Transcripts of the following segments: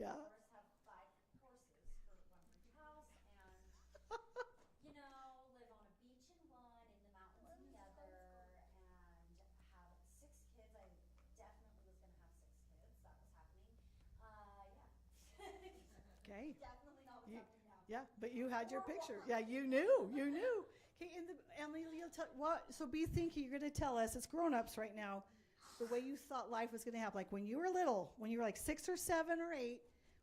Yeah. Of course, have 5 horses for one for each house, and live on a beach in one, in the mountains in the other, and have 6 kids. I definitely was going to have 6 kids. That was happening. Yeah. Okay. Definitely not what's happening now. Yeah, but you had your picture. Or Yeah, you knew. You knew. Okay, Emily, you'll tell what? So be thinking. You're going to tell us. It's grown-ups right now. The way you thought life was going to happen, like when you were little, when you were like 6 or 7 or 8,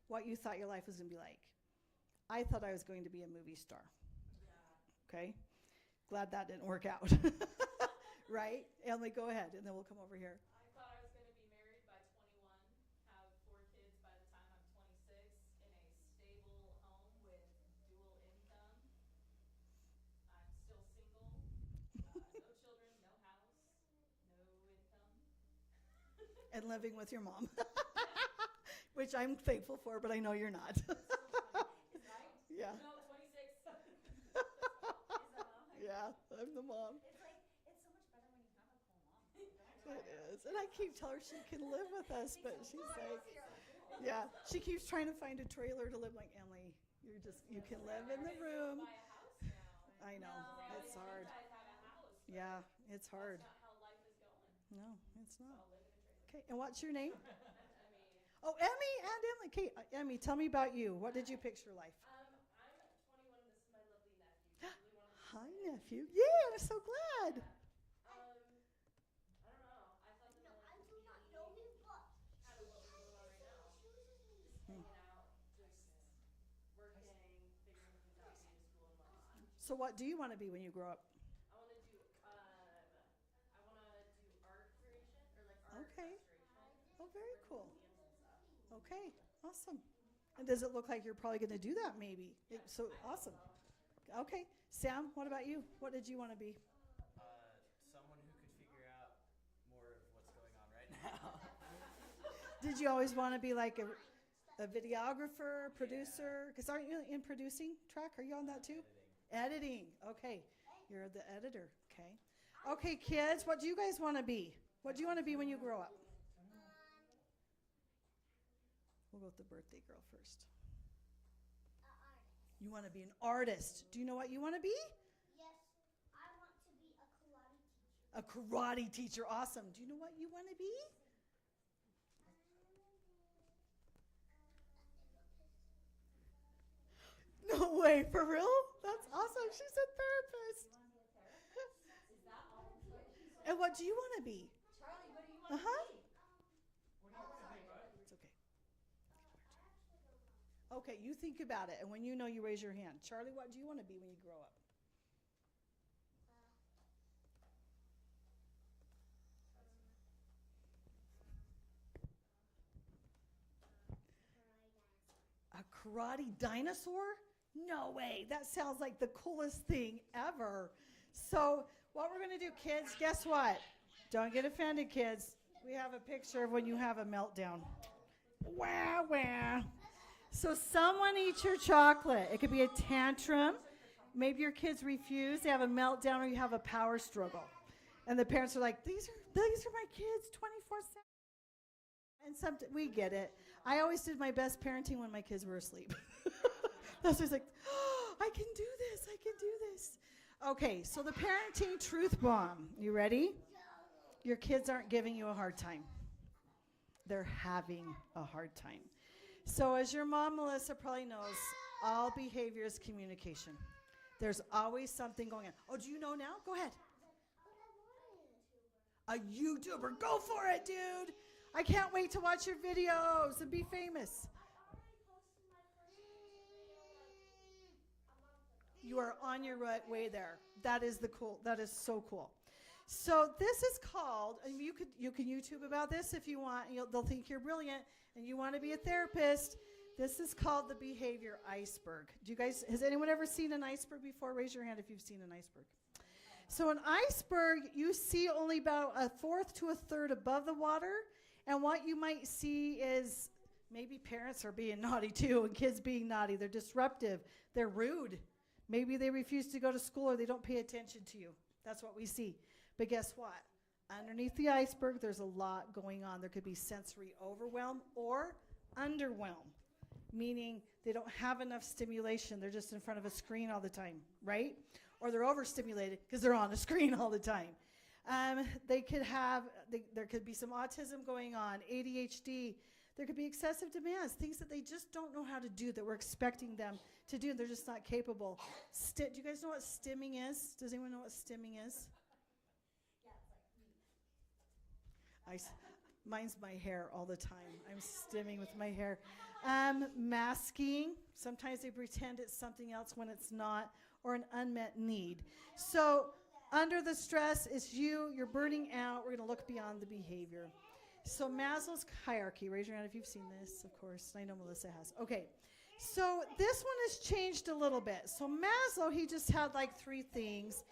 what you thought your life was going to be like. I thought I was going to be a movie star. Okay, glad that didn't work out. Right, Emily, go ahead, and then we'll come over here. I thought I was going to be married by 21, have 4 kids by the time I'm 26, in a stable home with dual income. I'm still single, no children, no house, no income. And living with your mom, which I'm thankful for, but I know you're not. Right? Yeah. No, 26. Yeah, I'm the mom. It's like, it's so much better when you have a cool mom. It is. And I keep telling her she can live with us, but she's like, yeah, she keeps trying to find a trailer to live. Like, Emily, you can live in the room. Buy a house now. I know, it's hard. You guys have a house, but Yeah, it's hard. that's not how life is going. No, it's not. I'll live in a trailer. Okay, and what's your name? I mean, Oh, Emmy and Emily. Okay, Emmy, tell me about you. What did you picture life? I'm 21 and this is my lovely nephew. Really wanted to Hi, say. nephew. Yeah, I'm so glad. I don't know. I thought the millennials would be kind of what we're doing right now. Just hanging out, just working, figuring things out, going to school and whatnot. So what do you want to be when you grow up? I want to do art creation or like art Okay. restoration. Oh, very for cool. museums and stuff. Okay, awesome. And does it look like you're probably going to do that maybe? So awesome. Okay, Sam, what about you? What did you want to be? Someone who could figure out more of what's going on right now. Did you always want to be like a videographer, producer? Because aren't you in producing track? Are you on that too? Editing. Okay, you're the editor. Okay. Okay, kids, what do you guys want to be? What do you want to be when you grow up? We'll go with the birthday girl first. You want to be an artist. Do you know what you want to be? Yes, I want to be a karate teacher. A karate teacher. Awesome. Do you know what you want to be? No way. For real? That's awesome. She's a therapist. Is that all? And what do you want to be? Charlie, what do you want Uh-huh. to be? It's okay. Okay, you think about it, and when you know, you raise your hand. Charlie, what do you want to be when you grow up? A karate dinosaur? No way. That sounds like the coolest thing ever. So, what we're going to do, kids, guess what? Don't get offended, kids. We have a picture of when you have a meltdown. Wah, wah. So, someone eats your chocolate. It could be a tantrum. Maybe your kids refuse, they have a meltdown, or you have a power struggle. And the parents are like, these are my kids 24/7. And we get it. I always did my best parenting when my kids were asleep. That's always like, oh, I can do this. I can do this. Okay, so the parenting truth bomb. You ready? Your kids aren't giving you a hard time. They're having a hard time. So as your mom, Melissa, probably knows, all behavior is communication. There's always something going on. Oh, do you know now? Go ahead. A YouTuber. Go for it, dude. I can't wait to watch your videos and be famous. You are on your right way there. That is so cool. So this is called, and you can YouTube about this if you want. They'll think you're brilliant and you want to be a therapist. This is called the behavior iceberg. Has anyone ever seen an iceberg before? Raise your hand if you've seen an iceberg. So an iceberg, you see only about 1/4 to 1/3 above the water. And what you might see is maybe parents are being naughty too and kids being naughty. They're disruptive. They're rude. Maybe they refuse to go to school or they don't pay attention to you. That's what we see. But guess what? Underneath the iceberg, there's a lot going on. There could be sensory overwhelm or underwhelm. meaning they don't have enough stimulation. They're just in front of a screen all the time, right? Or they're overstimulated because they're on a screen all the time. They could have, there could be some autism going on, ADHD. There could be excessive demands, things that they just don't know how to do that we're expecting them to do, and they're just not capable. Do you guys know what stimming is? Does anyone know what stimming is? Yeah, it's like me. Mine's my hair all the time. I'm stimming with my hair. Masking. Sometimes they pretend it's something else when it's not, or an unmet need. So under the stress, it's you're burning out. We're going to look beyond the behavior. So Maslow's hierarchy. Raise your hand if you've seen this, of course. I know Melissa has. Okay. So this one has changed a little bit. So Maslow, he just had like 3 things.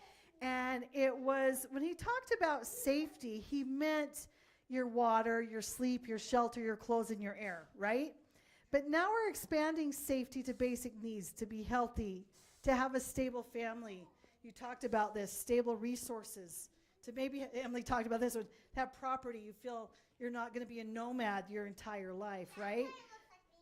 And it was, when he talked about safety, he meant your water, your sleep, your shelter, your clothes, and your air, right? But now we're expanding safety to basic needs, to be healthy, to have a stable family. You talked about this, stable resources. To maybe, Emily talked about this, have property. You feel you're not going to be a nomad your entire life, right?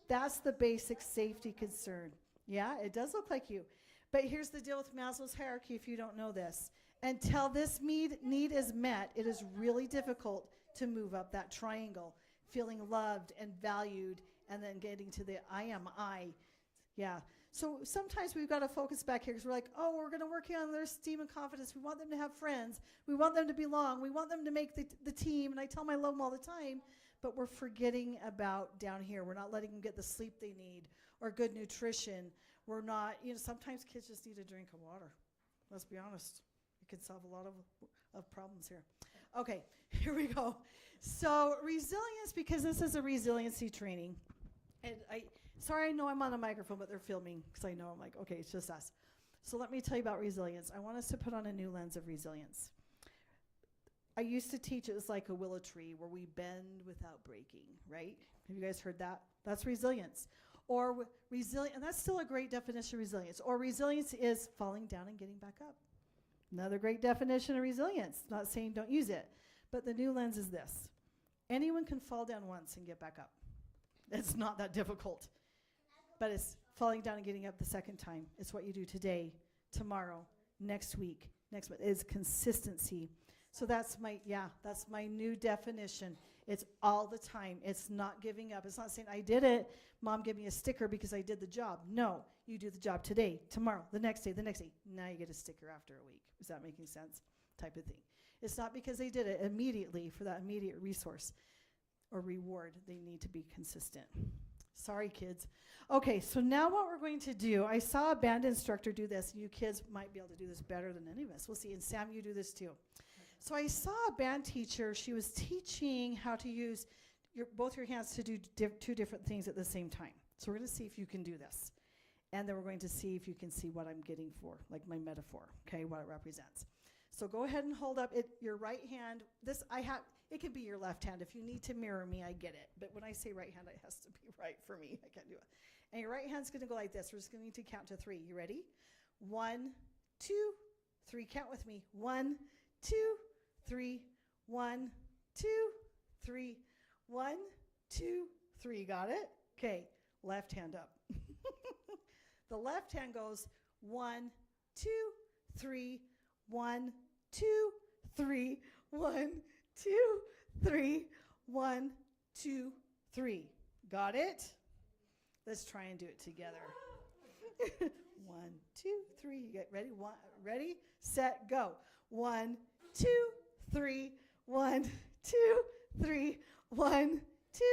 That's the basic safety concern. Yeah, it does look like you. But here's the deal with Maslow's hierarchy if you don't know this. Until this need is met, it is really difficult to move up that triangle, feeling loved and valued, and then getting to the I am I. Yeah. So sometimes we've got to focus back here because we're like, oh, we're going to work on their esteem and confidence. We want them to have friends. We want them to belong. We want them to make the team. And I tell them I love them all the time. But we're forgetting about down here. We're not letting them get the sleep they need or good nutrition. We're not, sometimes kids just need a drink of water. Let's be honest. It can solve a lot of problems here. Okay, here we go. So resilience, because this is a resiliency training. And sorry, I know I'm on a microphone, but they're filming because I know I'm like, okay, it's just us. So let me tell you about resilience. I want us to put on a new lens of resilience. I used to teach it was like a willow tree where we bend without breaking, right? Have you guys heard that? That's resilience. Or and that's still a great definition of resilience. Or resilience is falling down and getting back up. Another great definition of resilience. Not saying don't use it, but the new lens is this. Anyone can fall down once and get back up. It's not that difficult, but it's falling down and getting up the second time. It's what you do today, tomorrow, next week, next month. It's consistency. So that's my new definition. It's all the time. It's not giving up. It's not saying, I did it. Mom, give me a sticker because I did the job. No, you do the job today, tomorrow, the next day, the next day. Now you get a sticker after a week. Is that making sense? Type of thing. It's not because they did it immediately for that immediate resource or reward. They need to be consistent. Sorry, kids. Okay, so now what we're going to do, I saw a band instructor do this. You kids might be able to do this better than any of us. We'll see. And Sam, you do this too. So I saw a band teacher. She was teaching how to use both your hands to do 2 different things at the same time. So we're going to see if you can do this. And then we're going to see if you can see what I'm getting for, like my metaphor, okay, what it represents. So go ahead and hold up your right hand. It can be your left hand. If you need to mirror me, I get it. But when I say right hand, it has to be right for me. I can't do it. And your right hand's going to go like this. We're just going to count to 3. You ready? 1, 2, 3. Count with me. 1, 2, 3. 1, 2, 3. 1, 2, 3. Got it? Okay. Left hand up. The left hand goes 1, 2, 3. 1, 2, 3. 1, 2, 3. 1, 2, 3. Got it? Let's try and do it together. 1, 2, 3. You get ready? Ready, set, go. 1, 2, 3. 1, 2, 3. 1, 2,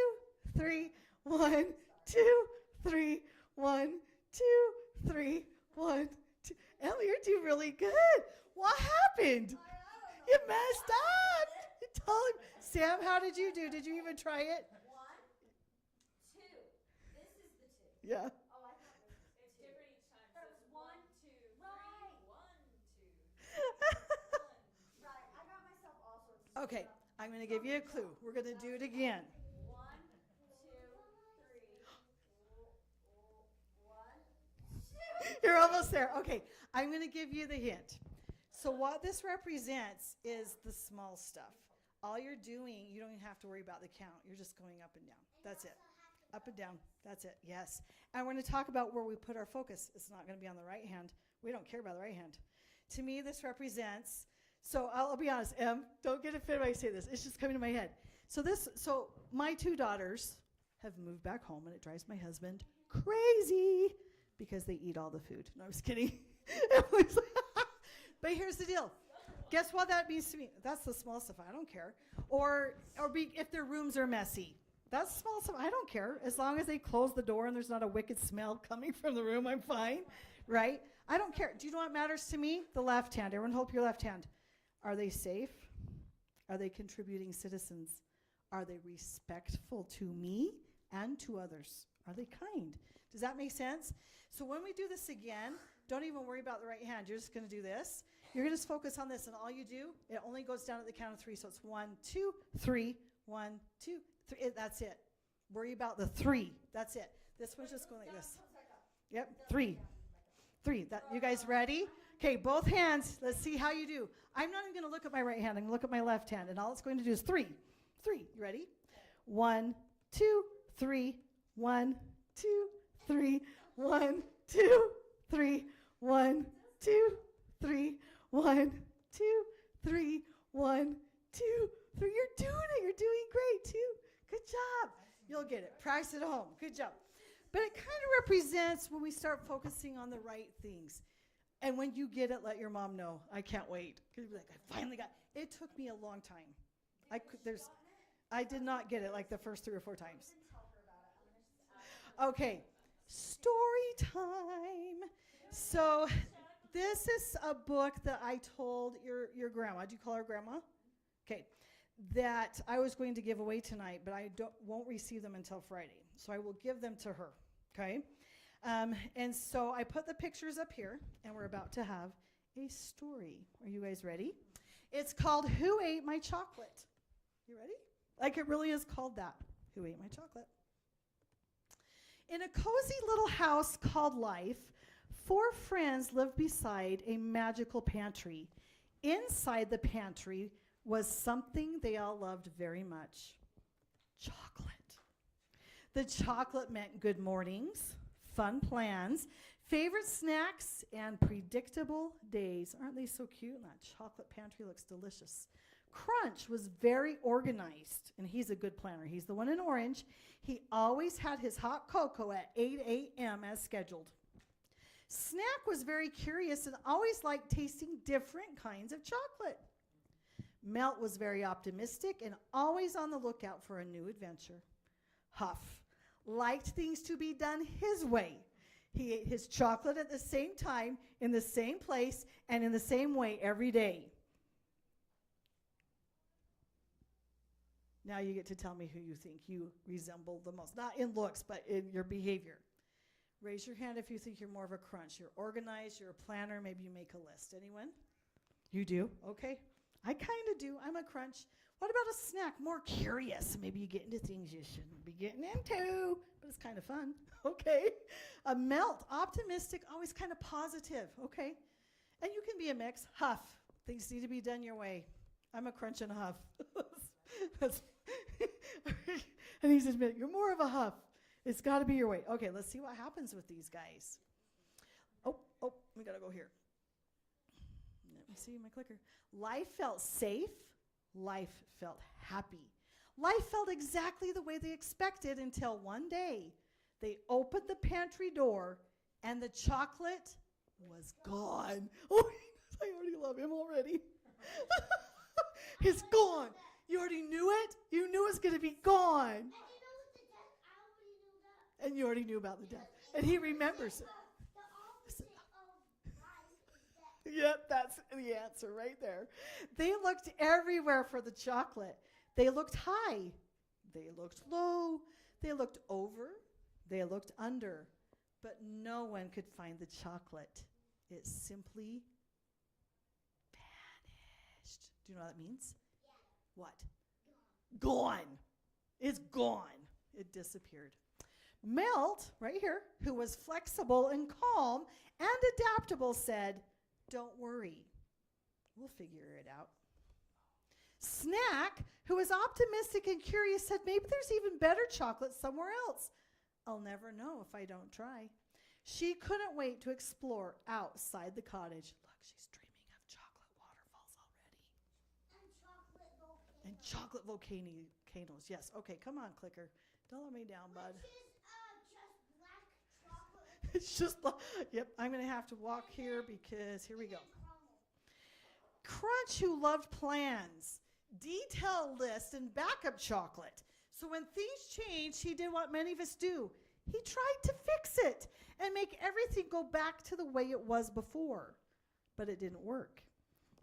3. 1, 2, 3. 1, 2, 3. 1, 2. Emily, you're doing really good. What happened? You messed up. You told him. Sam, how did you do? Did you even try it? 1, 2. This is the 2. Yeah. Oh, I thought it was It's different each time. So it's 1, 2, 3, Right. 1, 2. right. I got myself all sorts of Okay, stuff. I'm going to give you a clue. We're going to do it again. 1, 2, 3. 1, 2. You're almost there. Okay, I'm going to give you the hint. So what this represents is the small stuff. All you're doing, you don't even have to worry about the count. You're just going up and down. That's it. Up and down. That's it. Yes. And we're going to talk about where we put our focus. It's not going to be on the right hand. We don't care about the right hand. To me, this represents, so I'll be honest, don't get offended when I say this. It's just coming to my head. So my 2 daughters have moved back home, and it drives my husband crazy because they eat all the food. No, I'm just kidding. But here's the deal. Guess what that means to me? That's the small stuff. I don't care. If their rooms are messy. That's small stuff. I don't care. As long as they close the door and there's not a wicked smell coming from the room, I'm fine. Right? I don't care. Do you know what matters to me? The left hand. Everyone hold up your left hand. Are they safe? Are they contributing citizens? Are they respectful to me and to others? Are they kind? Does that make sense? So when we do this again, don't even worry about the right hand. You're just going to do this. You're going to just focus on this, and all you do, it only goes down at the count of 3. So it's 1, 2, 3, 1, 2, 3. That's it. Worry about the 3. That's it. This one's just going like this. Yep, 3. 3. You guys ready? Okay, both hands. Let's see how you do. I'm not even going to look at my right hand. I'm going to look at my left hand, and all it's going to do is 3. 3. You ready? 1, 2, 3. 1, 2, 3. 1, 2, 3. 1, 2, 3. 1, 2, 3. 1, 2, 3. You're doing it. You're doing great, too. Good job. You'll get it. Practice at home. Good job. But it kind of represents when we start focusing on the right things. And when you get it, let your mom know. I can't wait. You'll be like, I finally got it. It took me a long time. I did not get it like the first 3 or 4 times. Okay, story time. So this is a book that I told your grandma. Do you call her grandma? Okay. That I was going to give away tonight, but I won't receive them until Friday. So I will give them to her, okay? And so I put the pictures up here, and we're about to have a story. Are you guys ready? It's called Who Ate My Chocolate? You ready? Like it really is called that. Who Ate My Chocolate? In a cozy little house called Life, 4 friends lived beside a magical pantry. Inside the pantry was something they all loved very much. Chocolate. The chocolate meant good mornings, fun plans, favorite snacks, and predictable days. Aren't they so cute? And that chocolate pantry looks delicious. Crunch was very organized, and he's a good planner. He's the one in orange. He always had his hot cocoa at 8 a.m. as scheduled. Snack was very curious and always liked tasting different kinds of chocolate. Melt was very optimistic and always on the lookout for a new adventure. Huff liked things to be done his way. He ate his chocolate at the same time, in the same place, and in the same way every day. Now you get to tell me who you think you resemble the most. Not in looks, but in your behavior. Raise your hand if you think you're more of a crunch. You're organized, you're a planner, maybe you make a list. Anyone? You do? Okay. I kind of do. I'm a crunch. What about a snack? More curious. Maybe you get into things you shouldn't be getting into, but it's kind of fun. Okay. A melt, optimistic, always kind of positive. Okay. And you can be a mix. Huff. Things need to be done your way. I'm a crunch and a huff. And he's admitting, you're more of a huff. It's got to be your way. Okay, let's see what happens with these guys. Oh, we got to go here. Let me see my clicker. Life felt safe. Life felt happy. Life felt exactly the way they expected until one day they opened the pantry door and the chocolate was gone. Oh, I already love him already. It's gone. You already knew it? You knew it was going to be gone. And you already knew about the death. And he remembers it. Yep, that's the answer right there. They looked everywhere for the chocolate. They looked high. They looked low. They looked over. They looked under. But no one could find the chocolate. It simply vanished. Do you know what that means? Yeah. What? Gone. It's gone. It disappeared. Melt, right here, who was flexible and calm and adaptable, said, "Don't worry. We'll figure it out." Snack, who was optimistic and curious, said, "Maybe there's even better chocolate somewhere else. I'll never know if I don't try. She couldn't wait to explore outside the cottage. Look, she's dreaming of chocolate waterfalls already. And chocolate volcanoes. Yes. Okay, come on, clicker. Don't let me down, bud. Which is just black chocolate. It's just, yep, I'm going to have to walk here because here we go. Crunch, who loved plans, detail list, and backup chocolate. So when things changed, he did what many of us do. He tried to fix it and make everything go back to the way it was before. But it didn't work.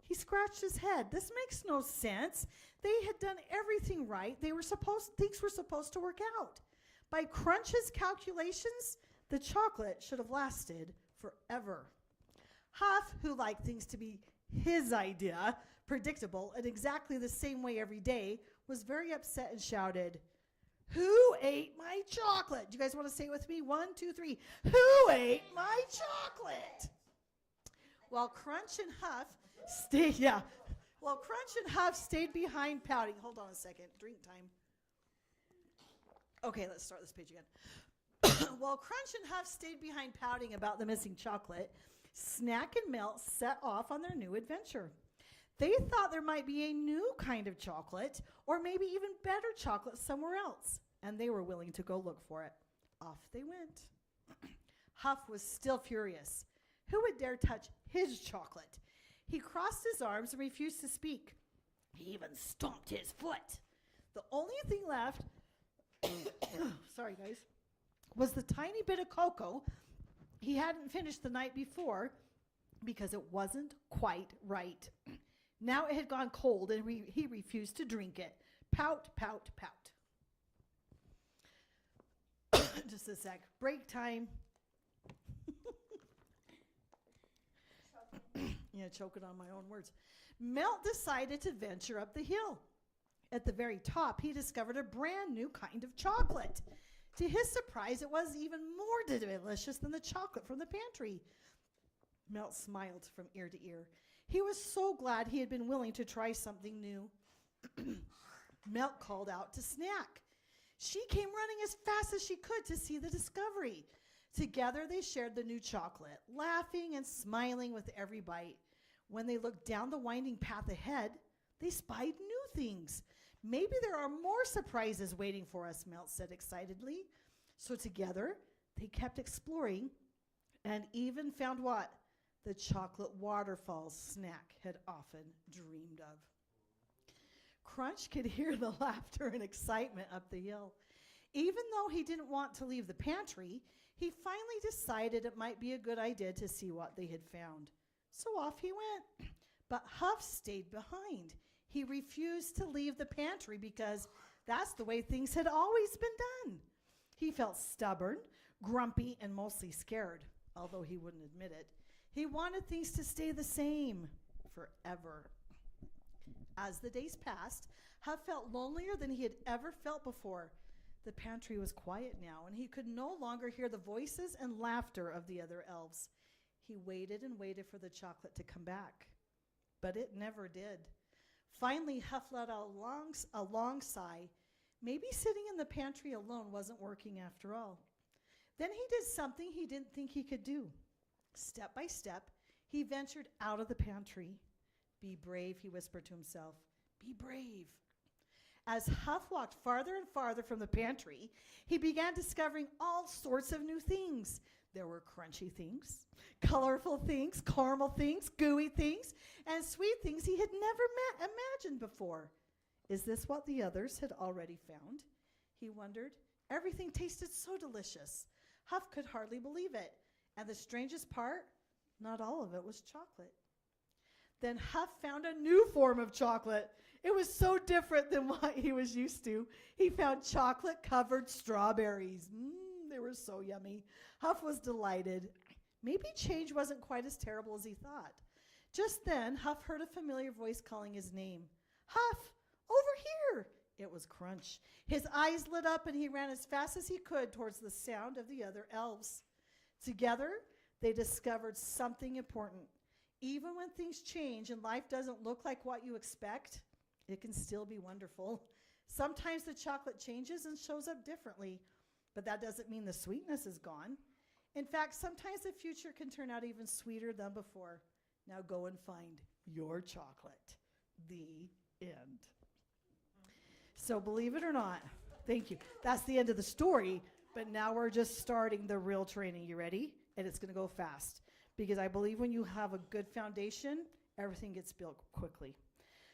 He scratched his head. This makes no sense. They had done everything right. Things were supposed to work out. By Crunch's calculations, the chocolate should have lasted forever. Huff, who liked things to be his idea, predictable, in exactly the same way every day, was very upset and shouted, "Who ate my chocolate?" Do you guys want to say it with me? 1, 2, 3. Who ate my chocolate? While Crunch and Huff stayed behind pouting. Hold on a second. Drink time. Okay, let's start this page again. While Crunch and Huff stayed behind pouting about the missing chocolate, Snack and Melt set off on their new adventure. They thought there might be a new kind of chocolate, or maybe even better chocolate somewhere else, and they were willing to go look for it. Off they went. Huff was still furious. Who would dare touch his chocolate? He crossed his arms and refused to speak. He even stomped his foot. The only thing left, sorry guys, was the tiny bit of cocoa he hadn't finished the night before because it wasn't quite right. Now it had gone cold and he refused to drink it. Pout, pout, pout. Just a sec. Break time. Yeah, choking on my own words. Melt decided to venture up the hill. At the very top, he discovered a brand new kind of chocolate. To his surprise, it was even more delicious than the chocolate from the pantry. Melt smiled from ear to ear. He was so glad he had been willing to try something new. Melt called out to Snack. She came running as fast as she could to see the discovery. Together they shared the new chocolate, laughing and smiling with every bite. When they looked down the winding path ahead, they spied new things. Maybe there are more surprises waiting for us, Melt said excitedly. So together they kept exploring and even found what? The chocolate waterfalls Snack had often dreamed of. Crunch could hear the laughter and excitement up the hill. Even though he didn't want to leave the pantry, he finally decided it might be a good idea to see what they had found. So off he went. But Huff stayed behind. He refused to leave the pantry because that's the way things had always been done. He felt stubborn, grumpy, and mostly scared, although he wouldn't admit it. He wanted things to stay the same forever. As the days passed, Huff felt lonelier than he had ever felt before. The pantry was quiet now, and he could no longer hear the voices and laughter of the other elves. He waited and waited for the chocolate to come back, but it never did. Finally, Huff let out a long sigh. Maybe sitting in the pantry alone wasn't working after all. Then he did something he didn't think he could do. Step by step, he ventured out of the pantry. "Be brave," he whispered to himself. "Be brave." As Huff walked farther and farther from the pantry, he began discovering all sorts of new things. There were crunchy things, colorful things, caramel things, gooey things, and sweet things he had never imagined before. Is this what the others had already found? He wondered. Everything tasted so delicious. Huff could hardly believe it. And the strangest part, not all of it was chocolate. Then Huff found a new form of chocolate. It was so different than what he was used to. He found chocolate-covered strawberries. They were so yummy. Huff was delighted. Maybe change wasn't quite as terrible as he thought. Just then, Huff heard a familiar voice calling his name. "Huff, over here!" It was Crunch. His eyes lit up and he ran as fast as he could towards the sound of the other elves. Together, they discovered something important. Even when things change and life doesn't look like what you expect, it can still be wonderful. Sometimes the chocolate changes and shows up differently. But that doesn't mean the sweetness is gone. In fact, sometimes the future can turn out even sweeter than before. Now go and find your chocolate. The end. So believe it or not, thank you. That's the end of the story, but now we're just starting the real training. You ready? And it's going to go fast because I believe when you have a good foundation, everything gets built quickly.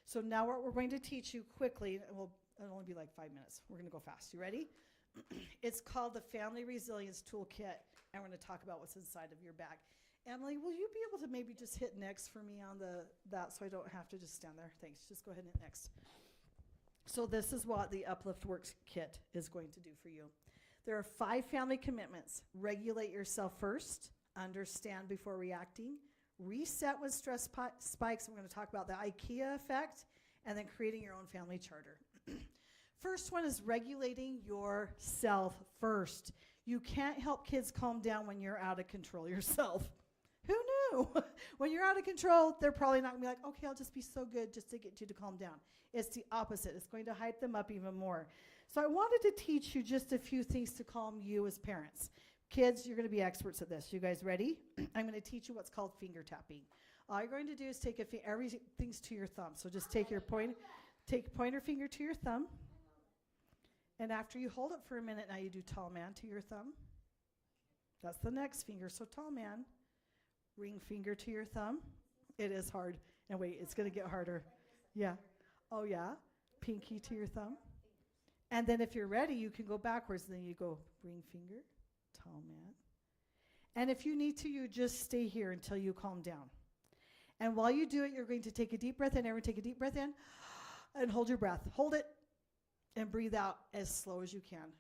So now what we're going to teach you quickly, it'll only be like 5 minutes. We're going to go fast. You ready? It's called the Family Resilience Toolkit, and we're going to talk about what's inside of your bag. Emily, will you be able to maybe just hit next for me on that so I don't have to just stand there? Thanks. Just go ahead and hit next. So this is what the Uplift Works kit is going to do for you. There are 5 family commitments. Regulate yourself first, understand before reacting, reset when stress spikes. We're going to talk about the IKEA effect, and then creating your own family charter. First one is regulating yourself first. You can't help kids calm down when you're out of control yourself. Who knew? When you're out of control, they're probably not going to be like, okay, I'll just be so good just to get you to calm down. It's the opposite. It's going to hype them up even more. So I wanted to teach you just a few things to calm you as parents. Kids, you're going to be experts at this. You guys ready? I'm going to teach you what's called finger tapping. All you're going to do is take everything's to your thumb. So just take your pointer finger to your thumb. And after you hold it for a minute, now you do tall man to your thumb. That's the next finger. So tall man, ring finger to your thumb. It is hard. And wait, it's going to get harder. Yeah. Oh, yeah. Pinky to your thumb. And then if you're ready, you can go backwards. Then you go ring finger, tall man. And if you need to, you just stay here until you calm down. And while you do it, you're going to take a deep breath in. Everyone take a deep breath in and hold your breath. Hold it. And breathe out as slow as you can.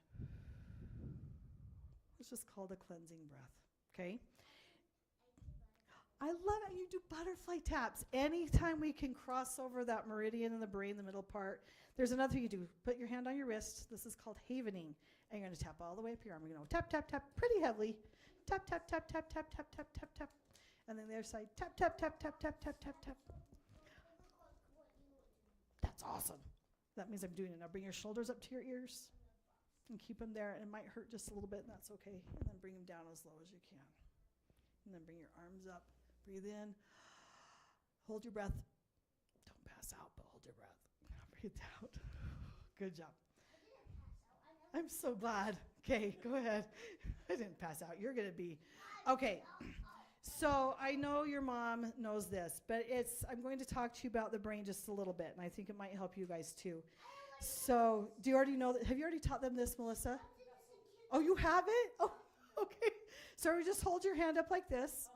It's just called a cleansing breath, okay? I love it. You do butterfly taps. Anytime we can cross over that meridian in the brain, the middle part, there's another thing you do. Put your hand on your wrist. This is called havening. And you're going to tap all the way up your arm. You're going to tap, tap, tap pretty heavily. Tap, tap, tap, tap, tap, tap, tap, tap, tap. And then the other side, tap, tap, tap, tap, tap, tap, tap, tap. That's awesome. That means I'm doing it. Now bring your shoulders up to your ears and keep them there. And it might hurt just a little bit, and that's okay. And then bring them down as low as you can. And then bring your arms up. Breathe in. Hold your breath. Don't pass out, but hold your breath. Breathe out. Good job. I'm so glad. Okay, go ahead. I didn't pass out. You're going to be. Okay. So I know your mom knows this, but I'm going to talk to you about the brain just a little bit, and I think it might help you guys too. So do you already know that? Have you already taught them this, Melissa? Oh, you have it? Oh, okay. So we just hold your hand up like this.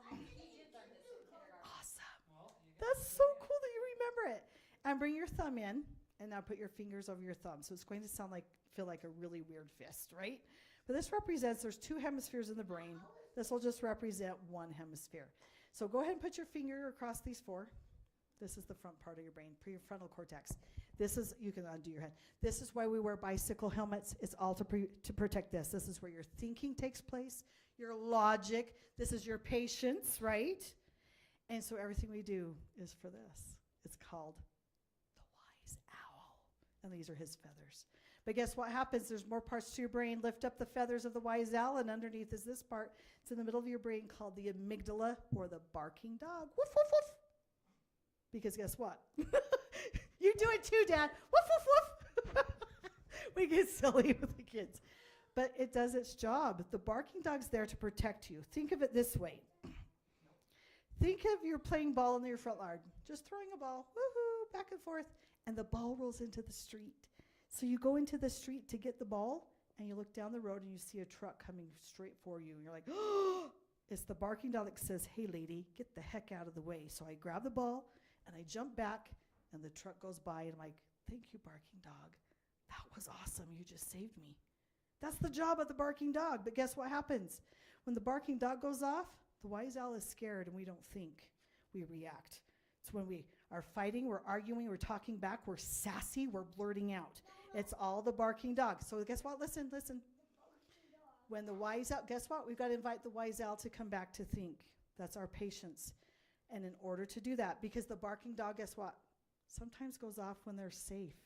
Awesome. That's so cool that you remember it. And bring your thumb in, and now put your fingers over your thumb. So it's going to feel like a really weird fist, right? But this represents there's 2 hemispheres in the brain. This will just represent 1 hemisphere. So go ahead and put your finger across these 4. This is the front part of your brain, prefrontal cortex. This is, you can undo your head. This is why we wear bicycle helmets. It's all to protect this. This is where your thinking takes place, your logic. This is your patience, right? And so everything we do is for this. It's called the wise owl. And these are his feathers. But guess what happens? There's more parts to your brain. Lift up the feathers of the wise owl, and underneath is this part. It's in the middle of your brain called the amygdala, or the barking dog. Woof, woof, woof. Because guess what? You do it too, Dad. Woof, woof, woof. We get silly with the kids. But it does its job. The barking dog's there to protect you. Think of it this way. Think of you're playing ball in your front yard. Just throwing a ball, woohoo, back and forth, and the ball rolls into the street. So you go into the street to get the ball, and you look down the road, and you see a truck coming straight for you. And you're like, oh, it's the barking dog that says, hey, lady, get the heck out of the way. So I grab the ball, and I jump back, and the truck goes by, and I'm like, thank you, barking dog. That was awesome. You just saved me. That's the job of the barking dog. But guess what happens? When the barking dog goes off, the wise owl is scared, and we don't think. We react. It's when we are fighting, we're arguing, we're talking back, we're sassy, we're blurting out. It's all the barking dog. So guess what? Listen. When the wise owl, guess what? We've got to invite the wise owl to come back to think. That's our patience. And in order to do that, because the barking dog, guess what? Sometimes goes off when they're safe.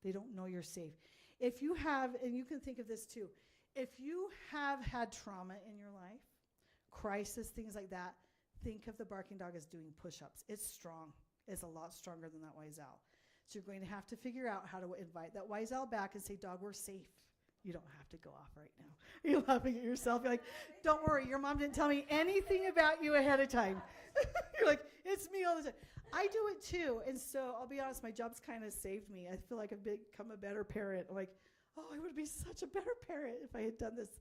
They don't know you're safe. If you have, and you can think of this too, If you have had trauma in your life, crisis, things like that, think of the barking dog as doing push-ups. It's strong. It's a lot stronger than that wise owl. So you're going to have to figure out how to invite that wise owl back and say, dog, we're safe. You don't have to go off right now. You're laughing at yourself. You're like, don't worry, your mom didn't tell me anything about you ahead of time. You're like, it's me all the time. I do it too. And so I'll be honest, my job's kind of saved me. I feel like I've become a better parent. I'm like, oh, I would be such a better parent if I had done this,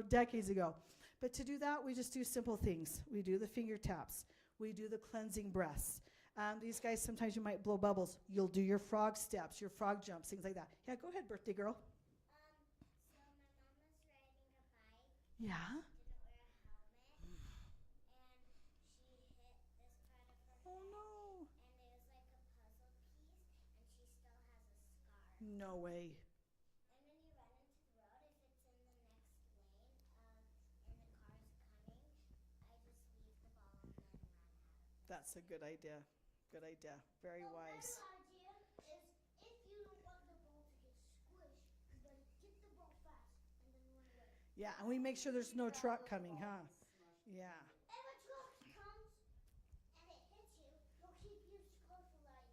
decades ago. But to do that, we just do simple things. We do the finger taps. We do the cleansing breaths. These guys, sometimes you might blow bubbles. You'll do your frog steps, your frog jumps, things like that. Yeah, go ahead, birthday girl. So my mom was riding a bike. Yeah. Didn't wear a helmet, and she hit this part of her Oh, head, no. and it was like a puzzle piece, and she still has a scar. No way. And when you run into the road, if it's in the next lane, and the car's coming, I just leave the ball and then run out of it. That's a good idea. Good idea. Very wise. Idea is if you don't want the ball to get squished, you better get the ball fast and then run away. Yeah, and we make sure there's no truck coming, huh? Yeah. If a truck comes and it hits you, you'll keep your scar for like.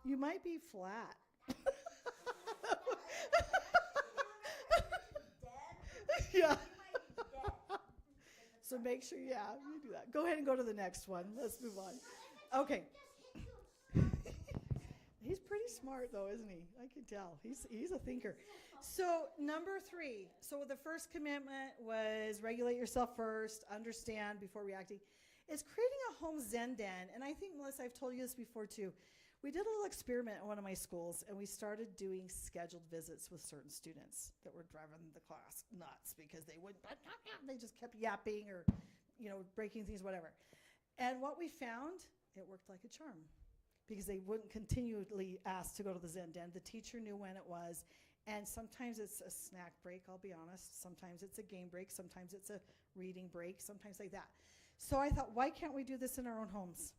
You might be flat. Yeah. So make sure, you do that. Go ahead and go to the next one. Let's move on. Okay. He's pretty smart, though, isn't he? I can tell. He's a thinker. So number 3. So the first commandment was regulate yourself first, understand before reacting. It's creating a home Zen den. And I think, Melissa, I've told you this before, too. We did a little experiment at one of my schools, and we started doing scheduled visits with certain students that were driving the class nuts because they wouldn't, they just kept yapping or, breaking things, whatever. And what we found, it worked like a charm because they wouldn't continually ask to go to the Zen den. The teacher knew when it was, and sometimes it's a snack break, I'll be honest. Sometimes it's a game break. Sometimes it's a reading break, sometimes like that. So I thought, why can't we do this in our own homes?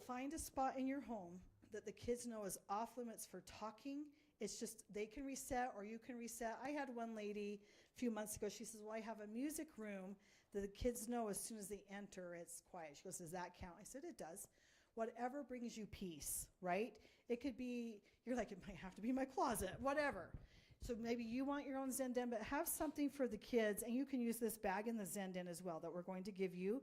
Find a spot in your home that the kids know is off limits for talking. It's just they can reset or you can reset. I had one lady a few months ago, she says, well, I have a music room that the kids know as soon as they enter, it's quiet. She goes, does that count? I said, it does. Whatever brings you peace, right? It could be, you're like, it might have to be my closet, whatever. So maybe you want your own Zen den, but have something for the kids, and you can use this bag in the Zen den as well that we're going to give you.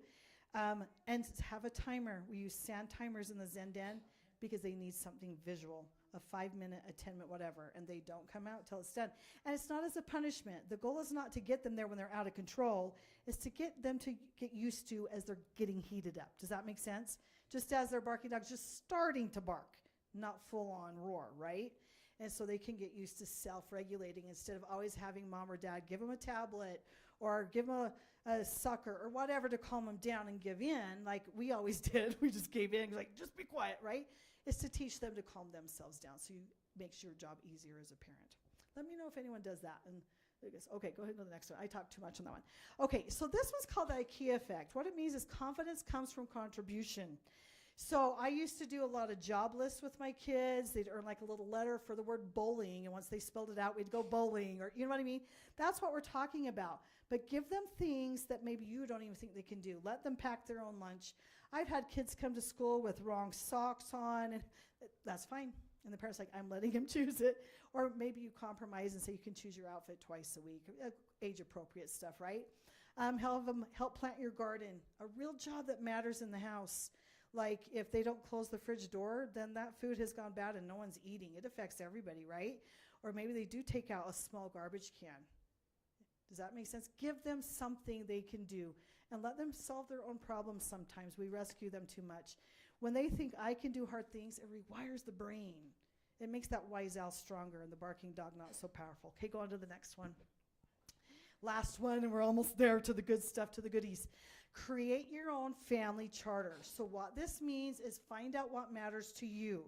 And have a timer. We use sand timers in the Zen den because they need something visual, a 5-minute, a 10-minute, whatever, and they don't come out till it's done. And it's not as a punishment. The goal is not to get them there when they're out of control. It's to get them to get used to as they're getting heated up. Does that make sense? Just as their barking dog's just starting to bark, not full-on roar, right? And so they can get used to self-regulating instead of always having mom or dad give them a tablet or give them a sucker or whatever to calm them down and give in like we always did. We just gave in, like, just be quiet, right? It's to teach them to calm themselves down so you makes your job easier as a parent. Let me know if anyone does that. And okay, go ahead and go to the next one. I talked too much on that one. Okay, so this one's called the IKEA effect. What it means is confidence comes from contribution. So I used to do a lot of job lists with my kids. They'd earn like a little letter for the word bowling, and once they spelled it out, we'd go bowling, or you know what I mean? That's what we're talking about. But give them things that maybe you don't even think they can do. Let them pack their own lunch. I've had kids come to school with wrong socks on, and that's fine. And the parent's like, I'm letting him choose it. Or maybe you compromise and say you can choose your outfit twice a week. Age-appropriate stuff, right? Help plant your garden. A real job that matters in the house. Like if they don't close the fridge door, then that food has gone bad and no one's eating. It affects everybody, right? Or maybe they do take out a small garbage can. Does that make sense? Give them something they can do and let them solve their own problems sometimes. We rescue them too much. When they think I can do hard things, it rewires the brain. It makes that wise owl stronger and the barking dog not so powerful. Okay, go on to the next one. Last one, and we're almost there to the good stuff, to the goodies. Create your own family charter. So what this means is find out what matters to you.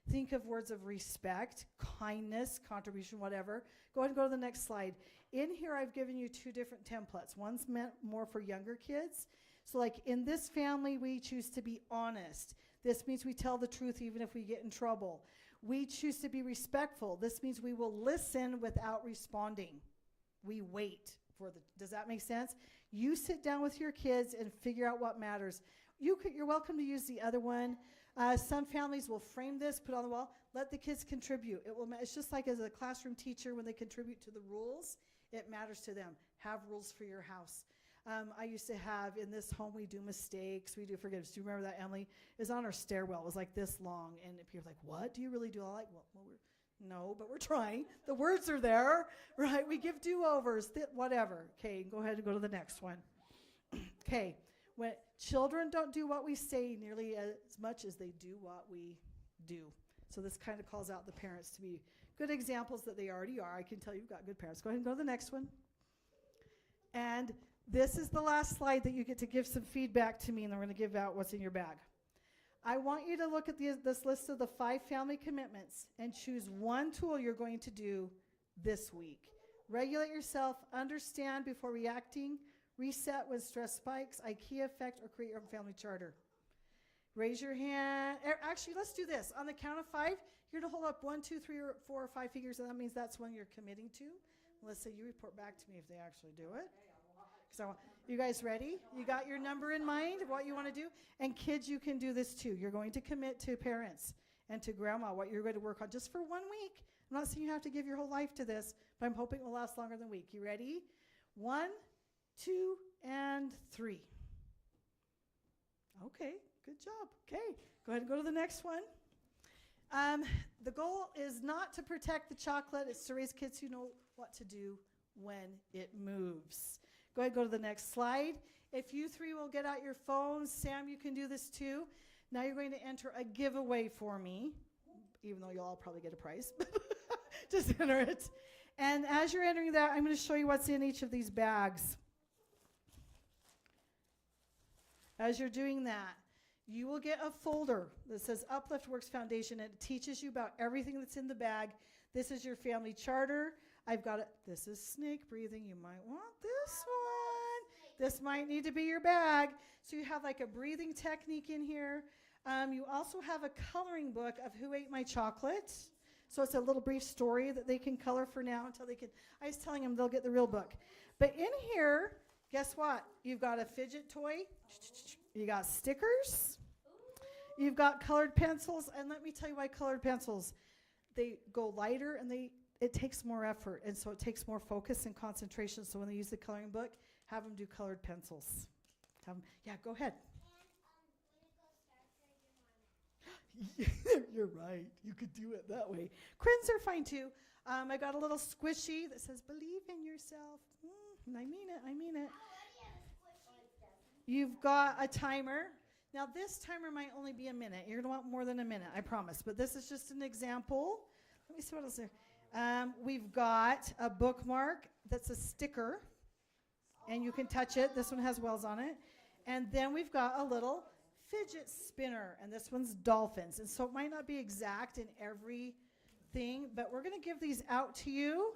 Think of words of respect, kindness, contribution, whatever. Go ahead and go to the next slide. In here, I've given you 2 different templates. One's meant more for younger kids. So like in this family, we choose to be honest. This means we tell the truth even if we get in trouble. We choose to be respectful. This means we will listen without responding. We wait for the, does that make sense? You sit down with your kids and figure out what matters. You're welcome to use the other one. Some families will frame this, put it on the wall, let the kids contribute. It's just like as a classroom teacher, when they contribute to the rules, it matters to them. Have rules for your house. I used to have, in this home, we do mistakes, we do forgiveness. Do you remember that, Emily? It was on our stairwell. It was like this long, and people were like, what? Do you really do all that? No, but we're trying. The words are there, right? We give do-overs, whatever. Okay, go ahead and go to the next one. Okay, when children don't do what we say nearly as much as they do what we do. So this kind of calls out the parents to be good examples that they already are. I can tell you've got good parents. Go ahead and go to the next one. And this is the last slide that you get to give some feedback to me, and then we're going to give out what's in your bag. I want you to look at this list of the 5 family commitments and choose one tool you're going to do this week. Regulate yourself, understand before reacting, reset when stress spikes, IKEA effect, or create your own family charter. Raise your hand. Actually, let's do this. On the count of 5, you're going to hold up 1, 2, 3, or 4, or 5 figures, and that means that's one you're committing to. Let's say you report back to me if they actually do it. So, you guys ready? You got your number in mind of what you want to do? And kids, you can do this too. You're going to commit to parents and to grandma what you're going to work on just for 1 week. I'm not saying you have to give your whole life to this, but I'm hoping it will last longer than a week. You ready? 1, 2, and 3. Okay, good job. Okay, go ahead and go to the next one. The goal is not to protect the chocolate. It's to raise kids who know what to do when it moves. Go ahead and go to the next slide. If you 3 will get out your phones, Sam, you can do this too. Now you're going to enter a giveaway for me, even though you'll all probably get a prize. Just enter it. And as you're entering that, I'm going to show you what's in each of these bags. As you're doing that, you will get a folder that says Uplift Works Foundation. It teaches you about everything that's in the bag. This is your family charter. I've got it. This is snake breathing. You might want this one. This might need to be your bag. So you have like a breathing technique in here. You also have a coloring book of Who Ate My Chocolate. So it's a little brief story that they can color for now until they can. I was telling them they'll get the real book. But in here, guess what? You've got a fidget toy. You got stickers. You've got colored pencils. And let me tell you why colored pencils. They go lighter and it takes more effort. And so it takes more focus and concentration. So when they use the coloring book, have them do colored pencils. Yeah, go ahead. You're right. You could do it that way. Crins are fine too. I got a little squishy that says, believe in yourself. And I mean it. I mean it. You've got a timer. Now, this timer might only be a minute. You're going to want more than a minute, I promise. But this is just an example. Let me see what else there. We've got a bookmark that's a sticker. And you can touch it. This one has wells on it. And then we've got a little fidget spinner. And this one's dolphins. And so it might not be exact in every thing. But we're going to give these out to you.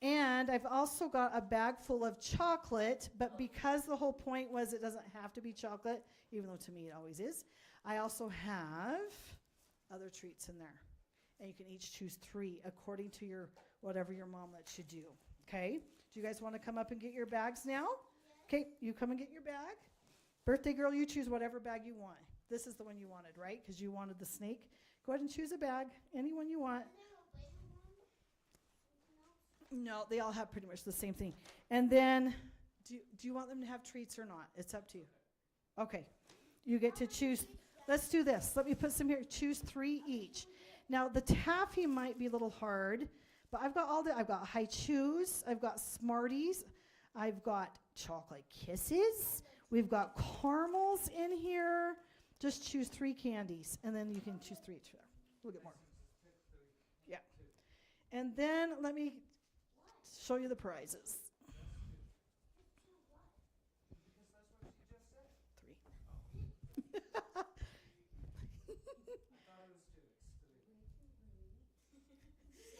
And I've also got a bag full of chocolate, but because the whole point was it doesn't have to be chocolate, even though to me it always is, I also have other treats in there. And you can each choose 3 according to your whatever your mom lets you do. Okay? Do you guys want to come up and get your bags now? Okay, you come and get your bag. Birthday girl, you choose whatever bag you want. This is the one you wanted, right? Because you wanted the snake. Go ahead and choose a bag, any one you want. No, they all have pretty much the same thing. And then, do you want them to have treats or not? It's up to you. Okay. You get to choose. Let's do this. Let me put some here. Choose 3 each. Now, the taffy might be a little hard, but I've got high chews. I've got Smarties. I've got chocolate kisses. We've got caramels in here. Just choose 3 candies, and then you can choose 3 each. We'll get more. Yeah. And then let me show you the prizes.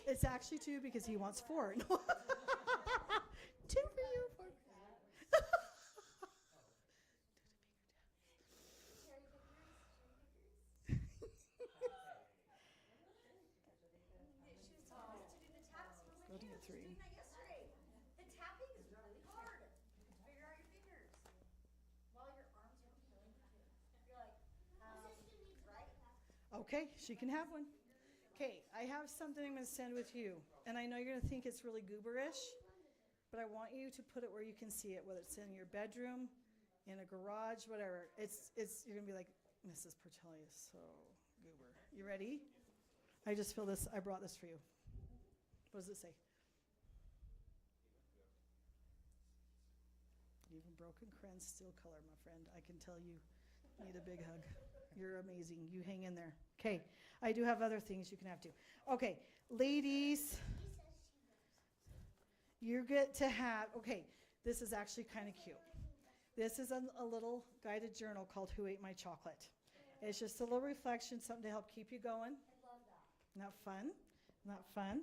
3. It's actually 2 because he wants 4. 2 for you. 4. Go to your 3. Okay, she can have one. Okay, I have something I'm going to send with you. And I know you're going to think it's really gooberish, but I want you to put it where you can see it, whether it's in your bedroom, in a garage, whatever. You're going to be like, Mrs. Porcelli is so goober. You ready? I just feel this, I brought this for you. What does it say? Even broken crayons still color, my friend. I can tell you need a big hug. You're amazing. You hang in there. Okay, I do have other things you can have too. Okay, ladies, you get to have, okay, this is actually kind of cute. This is a little guided journal called Who Ate My Chocolate? It's just a little reflection, something to help keep you going. I love that. Not fun? Not fun?